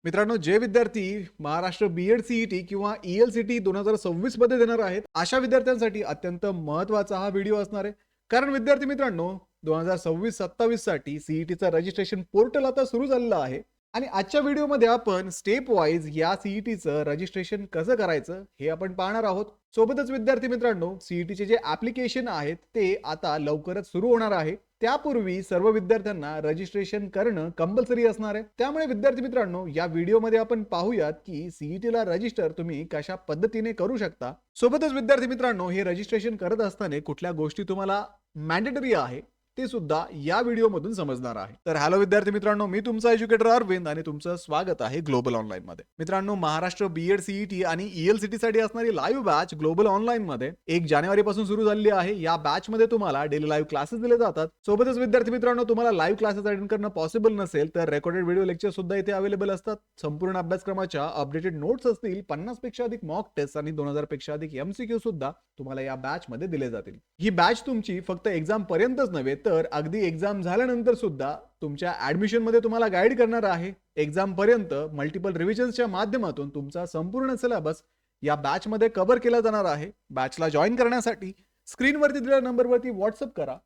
मित्रांनो, जे विद्यार्थी महाराष्ट्र बीएड सीईटी किंवा ईएलसीटी 2026 मध्ये देणार आहेत, अशा विद्यार्थ्यांसाठी अत्यंत महत्त्वाचा हा व्हिडिओ असणार आहे. कारण विद्यार्थी मित्रांनो, 2026-27 साठी सीईटीचं रजिस्ट्रेशन पोर्टल आता सुरू झालेलं आहे आणि आजच्या व्हिडिओमध्ये आपण स्टेप वाईज या सीईटीचं रजिस्ट्रेशन कसं करायचं हे आपण पाहणार आहोत. सोबतच विद्यार्थी मित्रांनो, सीईटीचे जे ऍप्लिकेशन आहेत ते आता लवकरच सुरू होणार आहे. त्यापूर्वी सर्व विद्यार्थ्यांना रजिस्ट्रेशन करणं कंपल्सरी असणार आहे. त्यामुळे विद्यार्थी मित्रांनो, या व्हिडिओमध्ये आपण पाहूयात की सीईटीला रजिस्टर तुम्ही कशा पद्धतीने करू शकता. सोबतच विद्यार्थी मित्रांनो, हे रजिस्ट्रेशन करत असताना कुठल्या गोष्टी तुम्हाला मॅन्डेटरी आहे ते सुद्धा या व्हिडिओमधून समजणार आहे. तर हॅलो विद्यार्थी मित्रांनो, मी तुमचा एज्युकेटर अरविंद आणि तुमचं स्वागत आहे ग्लोबल ऑनलाईन मध्ये. मित्रांनो, महाराष्ट्र बीएड सीईटी आणि ईएलसीटी साठी असणारी लाईव्ह बॅच ग्लोबल ऑनलाईन मध्ये 1 जानेवारी पासून सुरू झालेली आहे. या बॅच मध्ये तुम्हाला डेली लाईव्ह क्लासेस दिले जातात. सोबतच विद्यार्थी मित्रांनो, तुम्हाला लाईव्ह क्लासेस अटेंड करणं पॉसिबल नसेल तर रेकॉर्डेड व्हिडिओ लेक्चर सुद्धा इथे अवेलेबल असतात. संपूर्ण अभ्यासक्रमाच्या अपडेटेड नोट्स असतील, 50 पेक्षा अधिक मॉक टेस्ट आणि 2000 पेक्षा अधिक एमसीक्यू सुद्धा तुम्हाला या बॅच मध्ये दिले जातील. ही बॅच तुमची फक्त एक्झाम पर्यंतच नव्हे तर अगदी एक्झाम झाल्यानंतर सुद्धा तुमच्या ऍडमिशन मध्ये तुम्हाला गाईड करणार आहे. एक्झाम पर्यंत मल्टिपल रिव्हिजन्सच्या माध्यमातून तुमचा संपूर्ण सिलेबस या बॅच मध्ये कव्हर केला जाणार आहे. बॅचला जॉईन करण्यासाठी स्क्रीनवरती दिलेल्या नंबरवरती व्हॉट्सअप करा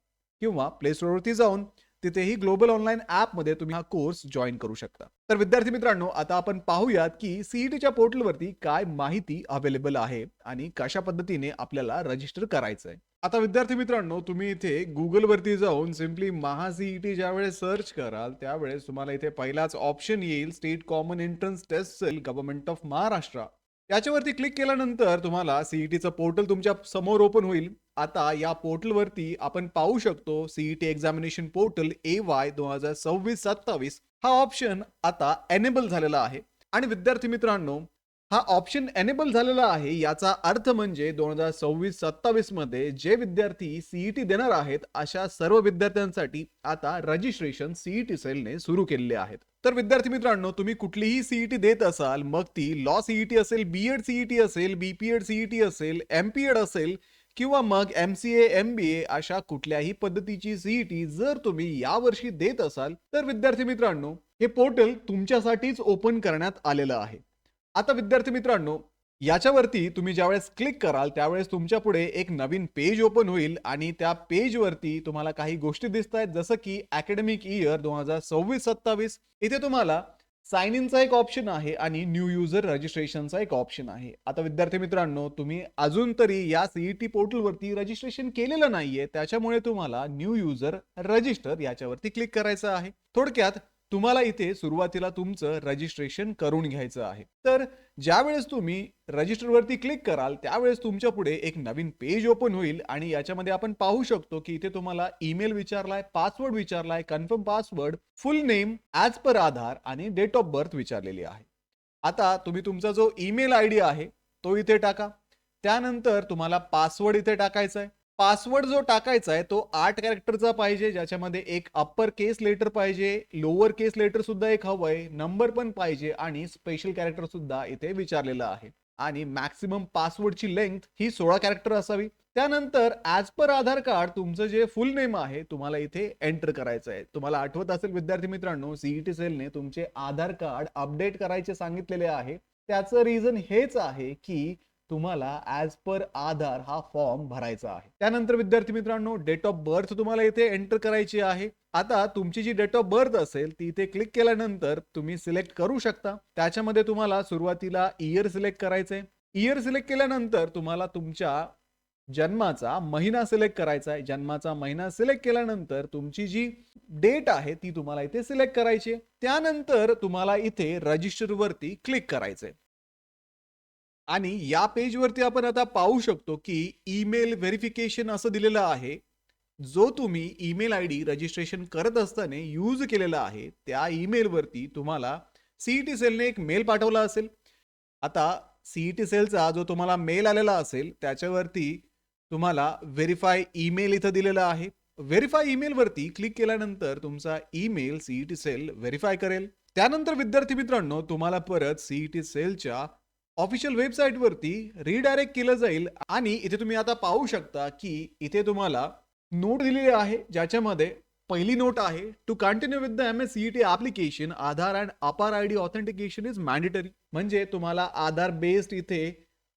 किंवा प्ले स्टोअरवरती जाऊन तिथेही ग्लोबल ऑनलाईन ऍप मध्ये तुम्ही हा कोर्स जॉईन करू शकता. तर विद्यार्थी मित्रांनो, आता आपण पाहूयात की सीईटीच्या पोर्टलवरती काय माहिती अवेलेबल आहे आणि कशा पद्धतीने आपल्याला रजिस्टर करायचं आहे. आता विद्यार्थी मित्रांनो, तुम्ही इथे गुगल वरती जाऊन सिम्पली महासीईटी ज्यावेळेस सर्च कराल त्यावेळेस तुम्हाला इथे पहिलाच ऑप्शन येईल, state common entrance test cell government of Maharashtra. याच्यावरती क्लिक केल्यानंतर तुम्हाला सीईटीचं पोर्टल तुमच्या समोर ओपन होईल. आता या पोर्टलवरती आपण पाहू शकतो सीईटी एक्झामिनेशन पोर्टल AY 2026-27 हा ऑप्शन आता एनेबल झालेला आहे. आणि विद्यार्थी मित्रांनो, हा ऑप्शन एनेबल झालेला आहे याचा अर्थ म्हणजे 2026-27 मध्ये जे विद्यार्थी सीईटी देणार आहेत अशा सर्व विद्यार्थ्यांसाठी आता रजिस्ट्रेशन सीईटी सेलने सुरू केलेले आहेत. तर विद्यार्थी मित्रांनो, तुम्ही कुठलीही सीईटी देत असाल, मग ती लॉ सीईटी असेल, बीएड सीईटी असेल, बीपीएड सीईटी असेल, एमपीएड असेल किंवा मग एमसीए एमबीए अशा कुठल्याही पद्धतीची सीईटी जर तुम्ही यावर्षी देत असाल तर विद्यार्थी मित्रांनो, हे पोर्टल तुमच्यासाठीच ओपन करण्यात आलेलं आहे. आता विद्यार्थी मित्रांनो, याच्यावरती तुम्ही ज्यावेळेस क्लिक कराल त्यावेळेस तुमच्या पुढे एक नवीन पेज ओपन होईल आणि त्या पेजवरती तुम्हाला काही गोष्टी दिसत आहेत, जसं की अकॅडमिक इयर 2026-27. इथे तुम्हाला साइन इनचा एक ऑप्शन आहे आणि न्यू युजर रजिस्ट्रेशनचा एक ऑप्शन आहे. आता विद्यार्थी मित्रांनो, तुम्ही अजून तरी या सीईटी पोर्टलवरती रजिस्ट्रेशन केलेलं नाहीये, त्याच्यामुळे तुम्हाला न्यू युजर रजिस्टर याच्यावरती क्लिक करायचं आहे. थोडक्यात तुम्हाला इथे सुरुवातीला तुमचं रजिस्ट्रेशन करून घ्यायचं आहे. तर ज्यावेळेस तुम्ही रजिस्टरवरती क्लिक कराल त्यावेळेस तुमच्या पुढे एक नवीन पेज ओपन होईल आणि याच्यामध्ये आपण पाहू शकतो की इथे तुम्हाला ईमेल विचारलाय, पासवर्ड विचारलाय, confirm password, full name as per Aadhaar आणि डेट ऑफ बर्थ विचारलेली आहे. आता तुम्ही तुमचा जो ईमेल आयडी आहे तो इथे टाका. त्यानंतर तुम्हाला पासवर्ड इथे टाकायचा आहे. पासवर्ड जो टाकायचा आहे तो 8 कॅरेक्टरचा पाहिजे, ज्याच्यामध्ये एक अप्पर केस लेटर पाहिजे, लोअर केस लेटर सुद्धा एक हवंय, नंबर पण पाहिजे आणि स्पेशल कॅरेक्टर सुद्धा इथे विचारलेलं आहे. आणि मॅक्सिमम पासवर्डची लेंथ ही 16 कॅरेक्टर असावी. त्यानंतर ॲज पर आधार कार्ड तुमचं जे फुल नेम आहे तुम्हाला इथे एंटर करायचं आहे. तुम्हाला आठवत असेल विद्यार्थी मित्रांनो, सीईटी सेलने तुमचे आधार कार्ड अपडेट करायचे सांगितलेले आहे. त्याचं रिझन हेच आहे की तुम्हाला ॲज पर आधार हा फॉर्म भरायचा आहे. त्यानंतर विद्यार्थी मित्रांनो, डेट ऑफ बर्थ तुम्हाला इथे एंटर करायची आहे. आता तुमची जी डेट ऑफ बर्थ असेल ती इथे क्लिक केल्यानंतर तुम्ही सिलेक्ट करू शकता. त्याच्यामध्ये तुम्हाला सुरुवातीला इयर सिलेक्ट करायचंय. इयर सिलेक्ट केल्यानंतर तुम्हाला तुमच्या जन्माचा महिना सिलेक्ट करायचा आहे. जन्माचा महिना सिलेक्ट केल्यानंतर तुमची जी डेट आहे ती तुम्हाला इथे सिलेक्ट करायची आहे. त्यानंतर तुम्हाला इथे रजिस्टर वरती क्लिक करायचंय. आणि या पेजवरती आपण आता पाहू शकतो की ईमेल व्हेरिफिकेशन असं दिलेलं आहे. जो तुम्ही ईमेल आयडी रजिस्ट्रेशन करत असताना यूज केलेला आहे त्या ईमेलवरती तुम्हाला सीईटी सेलने एक मेल पाठवला असेल. आता सीईटी सेलचा जो तुम्हाला मेल आलेला असेल त्याच्यावरती तुम्हाला व्हेरीफाय ईमेल इथं दिलेला आहे. व्हेरीफाय ईमेल वरती क्लिक केल्यानंतर तुमचा ईमेल सीईटी सेल व्हेरीफाय करेल. त्यानंतर विद्यार्थी मित्रांनो, तुम्हाला परत सीईटी सेलच्या ऑफिशियल वेबसाईट वरती रिडायरेक्ट केलं जाईल आणि इथे तुम्ही आता पाहू शकता की इथे तुम्हाला नोट दिलेली आहे ज्याच्यामध्ये पहिली नोट आहे, to continue with the MSCET application Aadhaar and अपार आयडी ऑथेंटिकेशन इज मॅन्डेटरी. म्हणजे तुम्हाला आधार बेस्ड इथे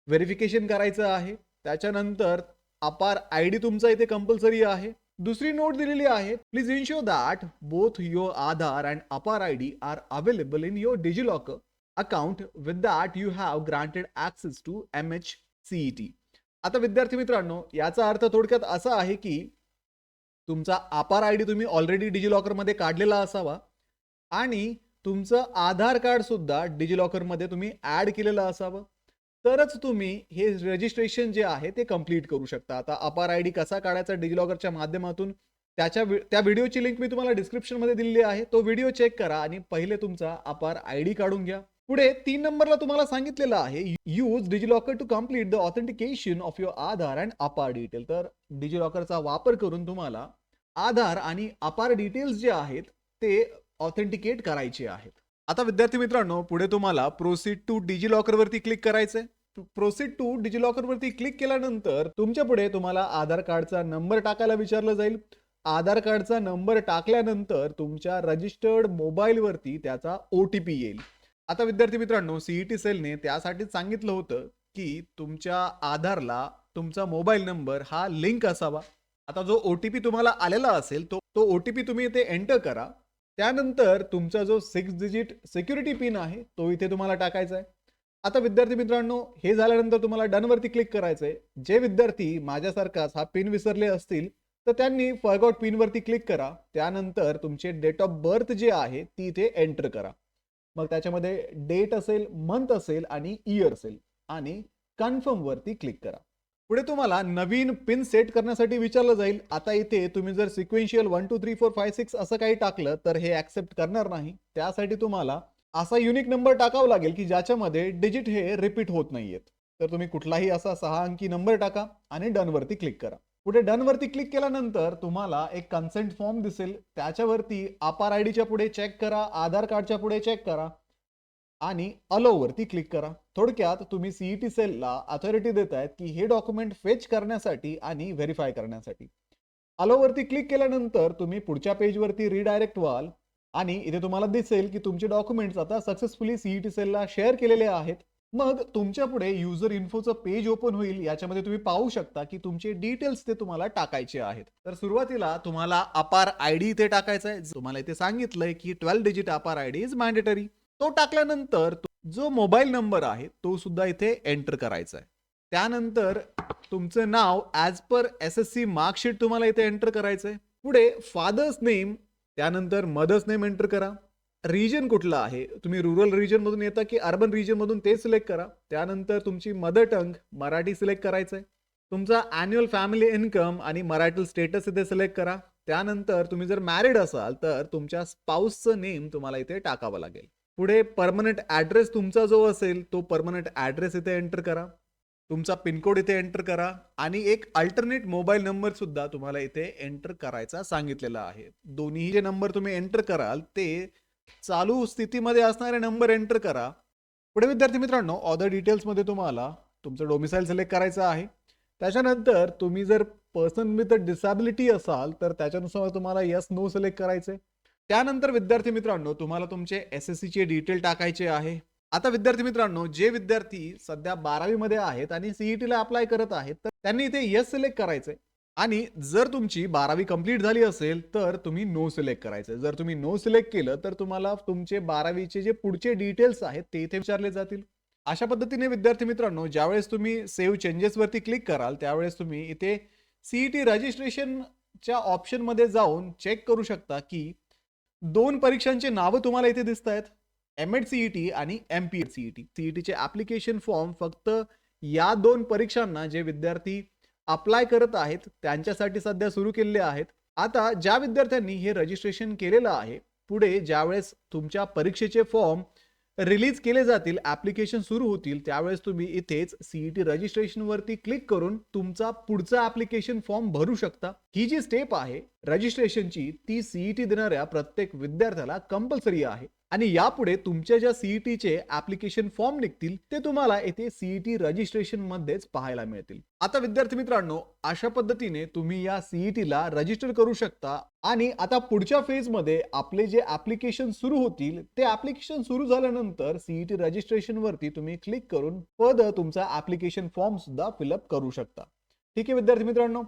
व्हेरिफिकेशन करायचं आहे. त्याच्यानंतर अपार आयडी तुमचा इथे कंपल्सरी आहे. दुसरी नोट दिलेली आहे, please ensure that both your Aadhaar and अपार ID are available in your DigiLocker account with that you have granted access to MHCET. आता विद्यार्थी मित्रांनो, याचा अर्थ थोडक्यात असा आहे की तुमचा अपार आयडी तुम्ही ऑलरेडी डिजिलॉकरमध्ये काढलेला असावा आणि तुमचं आधार कार्ड सुद्धा डिजिलॉकरमध्ये तुम्ही ऍड केलेलं असावं, तरच तुम्ही हे रजिस्ट्रेशन जे आहे ते कंप्लीट करू शकता. आता अपार आयडी कसा काढायचा डिजिलॉकरच्या माध्यमातून त्या व्हिडिओची लिंक मी तुम्हाला डिस्क्रिप्शन मध्ये दिलेली आहे. तो व्हिडिओ चेक करा आणि पहिले तुमचा अपार आयडी काढून घ्या. पुढे 3 नंबरला तुम्हाला सांगितलेलं आहे, use DigiLocker to complete the authentication of your Aadhaar and APAR detail. तर डिजिलॉकरचा वापर करून तुम्हाला आधार आणि अपार डिटेल्स जे आहेत ते ऑथेंटिकेट करायचे आहेत. आता विद्यार्थी मित्रांनो, पुढे तुम्हाला प्रोसीड टू डिजिलॉकर वरती क्लिक करायचंय. प्रोसीड टू डिजिलॉकर वरती क्लिक केल्यानंतर तुमच्या पुढे तुम्हाला आधार कार्डचा नंबर टाकायला विचारलं जाईल. आधार कार्डचा नंबर टाकल्यानंतर तुमच्या रजिस्टर्ड मोबाईल वरती त्याचा OTP येईल. आता विद्यार्थी मित्रांनो, CET सेलने त्यासाठीच सांगितलं होतं की तुमच्या आधारला तुमचा मोबाईल नंबर हा लिंक असावा. आता जो OTP तुम्हाला आलेला असेल तो OTP तुम्ही इथे एंटर करा. त्यानंतर तुमचा जो 6 डिजिट सिक्युरिटी पिन आहे तो इथे तुम्हाला टाकायचा आहे. आता विद्यार्थी मित्रांनो, हे झाल्यानंतर तुम्हाला डन वरती क्लिक करायचंय. जे विद्यार्थी माझ्यासारखाच हा पिन विसरले असतील तर त्यांनी फॉरगॉट पिन वरती क्लिक करा. त्यानंतर तुमचे डेट ऑफ बर्थ जे आहे ती इथे एंटर करा. मग त्याच्यामध्ये डेट असेल, मंथ असेल आणि इयर असेल आणि कन्फर्म वरती क्लिक करा. पुढे तुम्हाला नवीन पिन सेट करण्यासाठी विचारलं जाईल. आता इथे तुम्ही जर सिक्वेन्शियल 1 2 3 4 5 6 असं काही टाकलं तर हे ऍक्सेप्ट करणार नाही. त्यासाठी तुम्हाला असा युनिक नंबर टाकावा लागेल की ज्याच्यामध्ये डिजिट हे रिपीट होत नाहीयेत. तर तुम्ही कुठलाही असा 6 अंकी नंबर टाका आणि डन वरती क्लिक करा. पुढे डन वरती क्लिक केल्यानंतर तुम्हाला एक कन्सेंट फॉर्म दिसेल. त्याच्यावरती अपार आयडीच्या पुढे चेक करा, आधार कार्डच्या पुढे चेक करा आणि अलो वरती क्लिक करा. थोडक्यात तुम्ही CET सेलला अथॉरिटी देतायत की हे डॉक्युमेंट फेच करण्यासाठी आणि व्हेरीफाय करण्यासाठी. अलो वरती क्लिक केल्यानंतर तुम्ही पुढच्या पेज वरती रिडायरेक्ट व्हाल आणि इथे तुम्हाला दिसेल की तुमचे डॉक्युमेंट्स आता सक्सेसफुली CET सेलला शेअर केलेले आहेत. मग तुमच्या पुढे युजर इन्फोचं पेज ओपन होईल. याच्यामध्ये तुम्ही पाहू शकता की तुमचे डिटेल्स ते तुम्हाला टाकायचे आहेत. तर सुरुवातीला तुम्हाला अपार आयडी इथे टाकायचा आहे. तुम्हाला इथे सांगितलंय की 12 डिजिट अपार आयडी इज मॅन्डेटरी. तो टाकल्यानंतर जो मोबाईल नंबर आहे तो सुद्धा इथे एंटर करायचा आहे. त्यानंतर तुमचं नाव ऍज पर SSC मार्कशीट तुम्हाला इथे एंटर करायचंय. पुढे फादर्स नेम, त्यानंतर मदर्स नेम एंटर करा. रिजन कुठला आहे, तुम्ही रुरल रिजन मधून येता की अर्बन रिजन मधून ते सिलेक्ट करा. त्यानंतर तुमची मदर टंग मराठी सिलेक्ट करायचंय. तुमचा अॅन्युअल फॅमिली इन्कम आणि मराठी स्टेटस इथे सिलेक्ट करा. त्यानंतर तुम्ही जर मॅरिड असाल तर तुमच्या स्पाउसचं नेम तुम्हाला इथे टाकावं लागेल. पुढे परमनंट ऍड्रेस तुमचा जो असेल तो परमनंट ऍड्रेस इथे एंटर करा. तुमचा पिनकोड इथे एंटर करा आणि एक अल्टरनेट मोबाईल नंबर सुद्धा तुम्हाला इथे एंटर करायचा सांगितलेला आहे. दोन्ही जे नंबर तुम्ही एंटर कराल ते चालू स्थितीमध्ये असणारे नंबर एंटर करा. पुढे विद्यार्थी मित्रांनो, ऑदर डिटेल्स मध्ये तुम्हाला तुमचं डोमिसाईल सिलेक्ट करायचं आहे. त्याच्यानंतर तुम्ही जर पर्सन विथ डिसॅबिलिटी असाल तर त्याच्यानुसार तुम्हाला यस नो सिलेक्ट करायचंय. त्यानंतर विद्यार्थी मित्रांनो, तुम्हाला तुमचे SSC चे डिटेल टाकायचे आहे. आता विद्यार्थी मित्रांनो, जे विद्यार्थी सध्या 12वी मध्ये आहेत आणि CET ला अप्लाय करत आहेत तर त्यांनी इथे यस सिलेक्ट करायचंय. आणि जर तुमची 12वी कंप्लीट झाली असेल तर तुम्ही नो सिलेक्ट करायचं. जर तुम्ही नो सिलेक्ट केलं तर तुम्हाला तुमचे 12वीचे जे पुढचे डिटेल्स आहेत ते इथे विचारले जातील. अशा पद्धतीने विद्यार्थी मित्रांनो, ज्यावेळेस तुम्ही सेव्ह चेंजेस वरती क्लिक कराल त्यावेळेस तुम्ही इथे CET रजिस्ट्रेशनच्या ऑप्शन मध्ये जाऊन चेक करू शकता की 2 परीक्षांचे नावं तुम्हाला इथे दिसत आहेत, MHCET आणि MPHCET. CETचे ऍप्लिकेशन फॉर्म फक्त या 2 परीक्षांना जे विद्यार्थी अप्लाय करत आहेत त्यांच्यासाठी सध्या सुरू केलेले आहेत. आता ज्या विद्यार्थ्यांनी हे रजिस्ट्रेशन केलेलं आहे, पुढे ज्यावेळेस तुमच्या परीक्षेचे फॉर्म रिलीज केले जातील, ऍप्लिकेशन सुरू होतील, त्यावेळेस तुम्ही इथेच CET रजिस्ट्रेशन वरती क्लिक करून तुमचा पुढचा ऍप्लिकेशन फॉर्म भरू शकता. ही जी स्टेप आहे रजिस्ट्रेशनची ती सीईटी देणाऱ्या प्रत्येक विद्यार्थ्याला कंपल्सरी आहे आणि यापुढे तुमच्या ज्या सीईटीचे ऍप्लिकेशन फॉर्म निघतील ते तुम्हाला येथे सीईटी रजिस्ट्रेशन मध्येच पाहायला मिळतील. आता विद्यार्थी मित्रांनो, अशा पद्धतीने तुम्ही या सीईटीला रजिस्टर करू शकता आणि आता पुढच्या फेज मध्ये आपले जे ऍप्लिकेशन सुरू होतील ते ऍप्लिकेशन सुरू झाल्यानंतर सीईटी रजिस्ट्रेशन वरती तुम्ही क्लिक करून फर्दर तुमचा ऍप्लिकेशन फॉर्म सुद्धा फिलअप करू शकता. ठीक आहे विद्यार्थी मित्रांनो,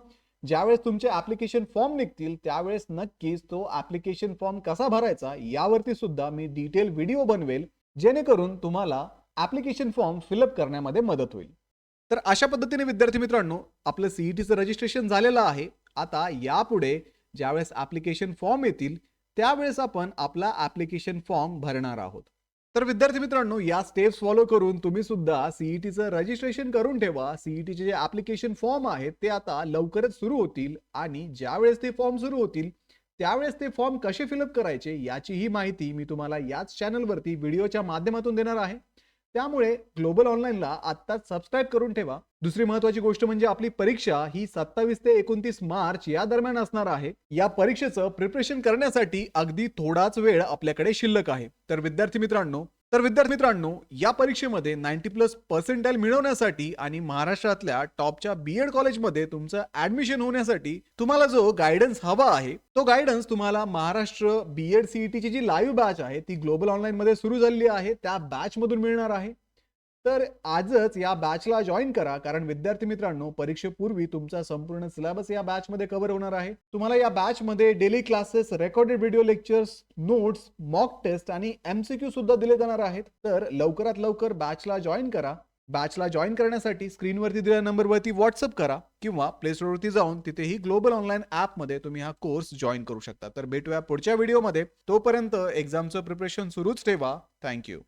ज्यावेळेस तुमचे ऍप्लिकेशन फॉर्म निघतील त्यावेळेस नक्कीच तो ऍप्लिकेशन फॉर्म कसा भरायचा यावरती सुद्धा मी डिटेल व्हिडिओ बनवेल, जेणेकरून तुम्हाला ऍप्लिकेशन फॉर्म फिलअप करण्यामध्ये मदत होईल. तर अशा पद्धतीने विद्यार्थी मित्रांनो, आपलं सीईटीचं रजिस्ट्रेशन झालेलं आहे. आता यापुढे ज्यावेळेस ऍप्लिकेशन फॉर्म येतील त्यावेळेस आपण आपला ऍप्लिकेशन फॉर्म भरणार आहोत. तर विद्यार्थी मित्रांनो, या स्टेप्स फॉलो करून तुम्ही सुद्धा सीईटीचं रजिस्ट्रेशन करून ठेवा. सीईटीचे जे ऍप्लिकेशन फॉर्म आहेत ते आता लवकरच सुरू होतील आणि ज्यावेळेस ते फॉर्म सुरू होतील त्यावेळेस ते फॉर्म कसे फिलअप करायचे याचीही माहिती मी तुम्हाला याच चॅनलवरती व्हिडिओच्या माध्यमातून देणार आहे. त्यामुळे ग्लोबल ऑनलाईनला आत्ताच सबस्क्राईब करून ठेवा. दुसरी महत्त्वाची गोष्ट म्हणजे आपली परीक्षा ही 27 ते 29 मार्च या दरम्यान असणार आहे. या परीक्षेचं प्रिपरेशन करण्यासाठी अगदी थोडाच वेळ आपल्याकडे शिल्लक आहे. तर विद्यार्थी मित्रांनो, या परीक्षेमध्ये 90+ पर्सेंटाइल मिळवण्यासाठी आणि महाराष्ट्रातल्या टॉपच्या बीएड कॉलेजमध्ये तुमचं ऍडमिशन होण्यासाठी तुम्हाला जो गायडन्स हवा आहे तो गायडन्स तुम्हाला महाराष्ट्र बीएड सीईटीची जी लाईव्ह बॅच आहे ती ग्लोबल ऑनलाईन मध्ये सुरू झालेली आहे, त्या बॅच मधून मिळणार आहे. तर आजच या बॅचला जॉईन करा, कारण विद्यार्थी मित्रांनो, परीक्षेपूर्वी तुमचा संपूर्ण सिलेबस या बॅच मध्ये कव्हर होणार आहे. तुम्हाला या बॅच मध्ये daily classes, recorded video lectures, notes, mock test आणि एमसीक्यू सुद्धा दिले जाणार आहेत. तर लवकरात लवकर बॅचला जॉईन करा. बॅचला जॉईन करण्यासाठी स्क्रीनवरती दिलेल्या नंबरवरती व्हॉट्सअप करा किंवा प्ले स्टोअरवरती जाऊन तिथेही ग्लोबल ऑनलाईन ऍप मध्ये तुम्ही हा कोर्स जॉईन करू शकता. तर भेटूया पुढच्या व्हिडिओमध्ये. तोपर्यंत एक्झामचं प्रिपरेशन सुरूच ठेवा. थँक्यू.